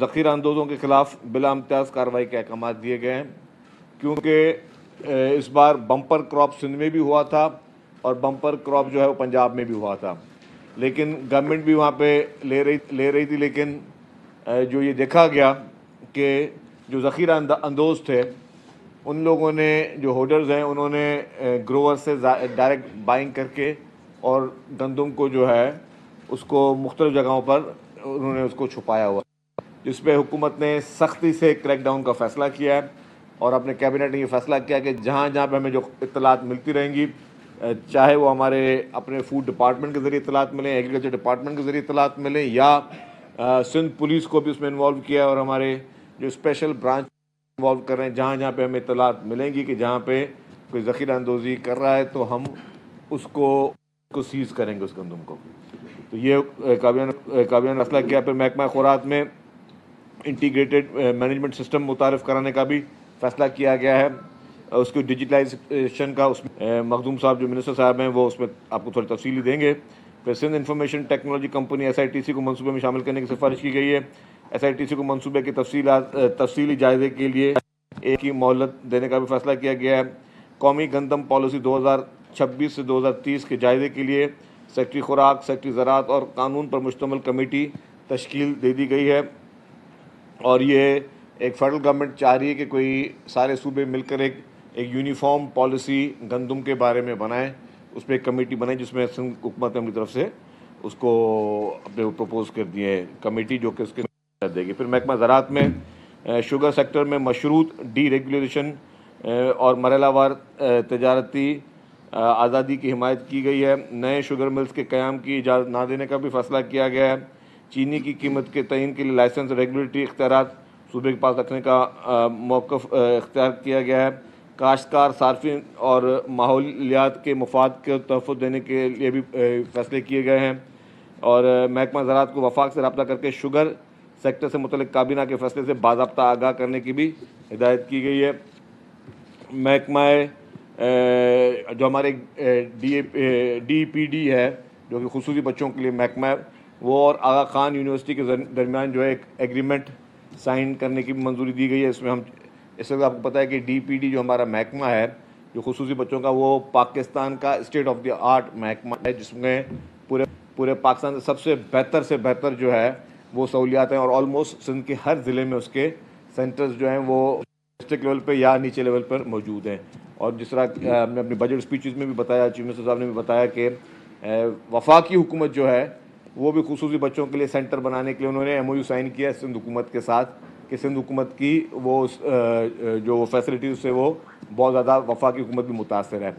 ذخیرہ اندوزوں کے خلاف بلا امتیاز کارروائی کے احکامات دیے گئے ہیں، کیونکہ اس بار بمپر کراپ سندھ میں بھی ہوا تھا اور بمپر کراپ جو ہے وہ پنجاب میں بھی ہوا تھا، لیکن گورنمنٹ بھی وہاں پہ لے رہی تھی، لیکن جو یہ دیکھا گیا کہ جو ذخیرہ اندوز تھے ان لوگوں نے، جو ہولڈرز ہیں، انہوں نے گروور سے ڈائریکٹ بائنگ کر کے اور گندم کو جو ہے اس کو مختلف جگہوں پر انہوں نے اس کو چھپایا ہوا، جس پہ حکومت نے سختی سے کریک ڈاؤن کا فیصلہ کیا ہے اور اپنے کیبنٹ نے یہ فیصلہ کیا کہ جہاں جہاں پہ ہمیں جو اطلاعات ملتی رہیں گی، چاہے وہ ہمارے اپنے فوڈ ڈپارٹمنٹ کے ذریعے اطلاعات ملیں، ایگریکلچر ڈپارٹمنٹ کے ذریعے اطلاعات ملیں، یا سندھ پولیس کو بھی اس میں انوالو کیا ہے اور ہمارے جو اسپیشل برانچ انوالو کر رہے ہیں، جہاں جہاں پہ ہمیں اطلاعات ملیں گی کہ جہاں پہ کوئی ذخیرہ اندوزی کر رہا ہے تو ہم اس کو سیز کریں گے اس گندم کو۔ تو یہ کابینہ نے فیصلہ کیا۔ پھر محکمہ خوراک میں انٹیگریٹڈ مینجمنٹ سسٹم متعارف کرانے کا بھی فیصلہ کیا گیا ہے، اس کو ڈیجیٹلائزیشن کا، اس میں مخدوم صاحب جو منسٹر صاحب ہیں وہ اس میں آپ کو تھوڑی تفصیلی دیں گے۔ پھر Sindh information technology company SITC کو منصوبے میں شامل کرنے کی سفارش کی گئی ہے۔ SITC کو منصوبے کے تفصیلی جائزے کے لیے ایک ہی مہلت دینے کا بھی فیصلہ کیا گیا ہے۔ قومی گندم پالیسی 2026 سے 2030 کے جائزے کے لیے سیکٹری خوراک، سیکٹری زراعت اور قانون پر مشتمل کمیٹی تشکیل دے دی گئی ہے، اور یہ ایک فیڈرل گورنمنٹ چاہ رہی ہے کہ کوئی سارے صوبے مل کر ایک یونیفارم پالیسی گندم کے بارے میں بنائیں، اس پہ ایک کمیٹی بنائیں جس میں سندھ حکومت نے اپنی طرف سے اس کو اپنے پروپوز کر دیے ہیں کمیٹی، جو کہ اس کے دے گی۔ پھر محکمہ زراعت میں شوگر سیکٹر میں مشروط ڈی ریگولیشن اور مرحلہ وار تجارتی آزادی کی حمایت کی گئی ہے۔ نئے شوگر ملز کے قیام کی اجازت نہ دینے کا بھی فیصلہ کیا گیا ہے۔ چینی کی قیمت کے تعین کے لیے لائسنس ریگولیٹری اختیارات صوبے کے پاس رکھنے کا موقف اختیار کیا گیا ہے۔ کاشتکار، صارفین اور ماحولیات کے مفاد کو تحفظ دینے کے لیے بھی فیصلے کیے گئے ہیں، اور محکمہ زراعت کو وفاق سے رابطہ کر کے شوگر سیکٹر سے متعلق کابینہ کے فیصلے سے باضابطہ آگاہ کرنے کی بھی ہدایت کی گئی ہے۔ محکمہ جو ہمارے DPD ہے، جو کہ خصوصی بچوں کے لیے محکمہ ہے، وہ اور آغا خان یونیورسٹی کے درمیان جو ہے ایک ایگریمنٹ سائن کرنے کی بھی منظوری دی گئی ہے۔ اس میں اس وقت آپ کو پتہ ہے کہ DPD جو ہمارا محکمہ ہے جو خصوصی بچوں کا، وہ پاکستان کا اسٹیٹ آف دی آرٹ محکمہ ہے، جس میں پورے پاکستان سے بہتر جو ہے وہ سہولیات ہیں، اور آلموسٹ سندھ کے ہر ضلع میں اس کے سینٹرز جو ہیں وہ ڈسٹرکٹ لیول پہ یا نیچے لیول پر موجود ہیں۔ اور جس طرح ہم نے اپنی بجٹ اسپیچز میں بھی بتایا، چیف منسٹر صاحب نے بھی بتایا کہ وفاقی حکومت جو ہے وہ بھی خصوصی بچوں کے لیے سینٹر بنانے کے لیے انہوں نے MOU سائن کیا ہے سندھ حکومت کے ساتھ، کہ سندھ حکومت کی وہ جو فیسلٹیز سے وہ بہت زیادہ وفاقی حکومت بھی متاثر ہے۔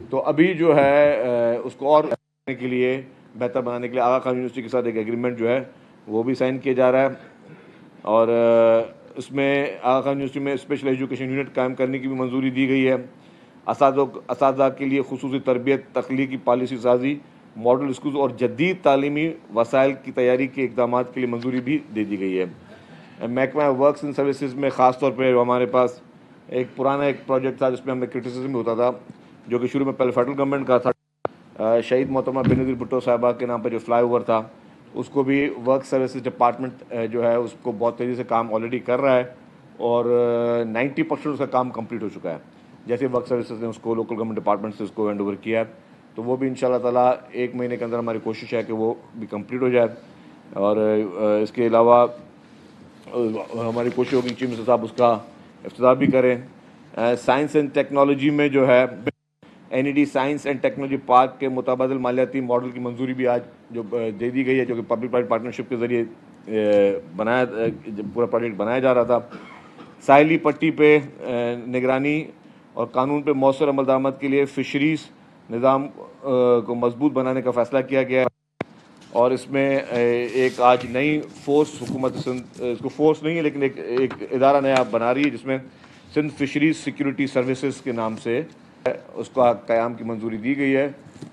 تو ابھی جو ہے اس کو اور بنانے کے لیے، بہتر بنانے کے لیے آغا خان یونیورسٹی کے ساتھ ایک ایگریمنٹ جو ہے وہ بھی سائن کیا جا رہا ہے، اور اس میں آغا خان یونیورسٹی میں اسپیشل ایجوکیشن یونٹ قائم کرنے کی بھی منظوری دی گئی ہے۔ اساتذہ کے لیے خصوصی تربیت، تخلیقی پالیسی سازی، ماڈل اسکولز اور جدید تعلیمی وسائل کی تیاری کے اقدامات کے لیے منظوری بھی دے دی گئی ہے۔ محکمہ ورکس اینڈ سروسز میں خاص طور پہ ہمارے پاس ایک پرانا پروجیکٹ تھا جس میں ہمیں کرٹیسزم ہوتا تھا، جو کہ شروع میں پہلے فیڈرل گورنمنٹ کا تھا، شہید محترمہ بینظیر بھٹو صاحبہ کے نام پہ جو فلائی اوور تھا، اس کو بھی ورک سروسز ڈپارٹمنٹ جو ہے اس کو بہت تیزی سے کام آلریڈی کر رہا ہے، اور 90% اس کا کام کمپلیٹ ہو چکا ہے۔ جیسے ورک سروسز نے اس کو لوکل گورنمنٹ ڈپارٹمنٹ سے اس کو ہینڈ اوور کیا ہے، تو وہ بھی انشاءاللہ تعالیٰ 1 مہینے کے اندر ہماری کوشش ہے کہ وہ بھی کمپلیٹ ہو جائے۔ اور اس کے علاوہ ہماری کوشش ہوگی چیف منسٹر صاحب اس کا افتتاح بھی کریں۔ سائنس اینڈ ٹیکنالوجی میں جو ہے NED science and technology park کے متبادل مالیاتی ماڈل کی منظوری بھی آج جو دے دی گئی ہے، جو کہ پبلک پرائیویٹ پارٹنرشپ کے ذریعے پورا پروجیکٹ بنایا جا رہا تھا۔ ساحلی پٹی پہ نگرانی اور قانون پہ مؤثر عمل درآمد کے لیے فشریز نظام کو مضبوط بنانے کا فیصلہ کیا گیا ہے، اور اس میں ایک آج نئی فورس حکومت سندھ، اس کو فورس نہیں ہے لیکن ایک ادارہ نیا بنا رہی ہے، جس میں سندھ فشریز سیکیورٹی سروسز کے نام سے اس کا قیام کی منظوری دی گئی ہے،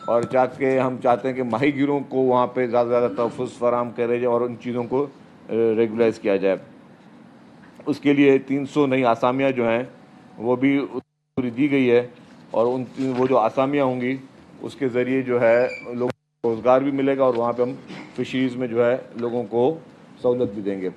اور ہم چاہتے ہیں کہ ماہی گیروں کو وہاں پہ زیادہ سے زیادہ تحفظ فراہم کرے جائے اور ان چیزوں کو ریگولائز کیا جائے۔ اس کے لیے 300 نئی آسامیاں جو ہیں وہ بھی منظوری دی گئی ہے، اور وہ جو آسامیاں ہوں گی اس کے ذریعے جو ہے لوگوں کو روزگار بھی ملے گا، اور وہاں پہ ہم فشریز میں جو ہے لوگوں کو سہولت بھی دیں گے۔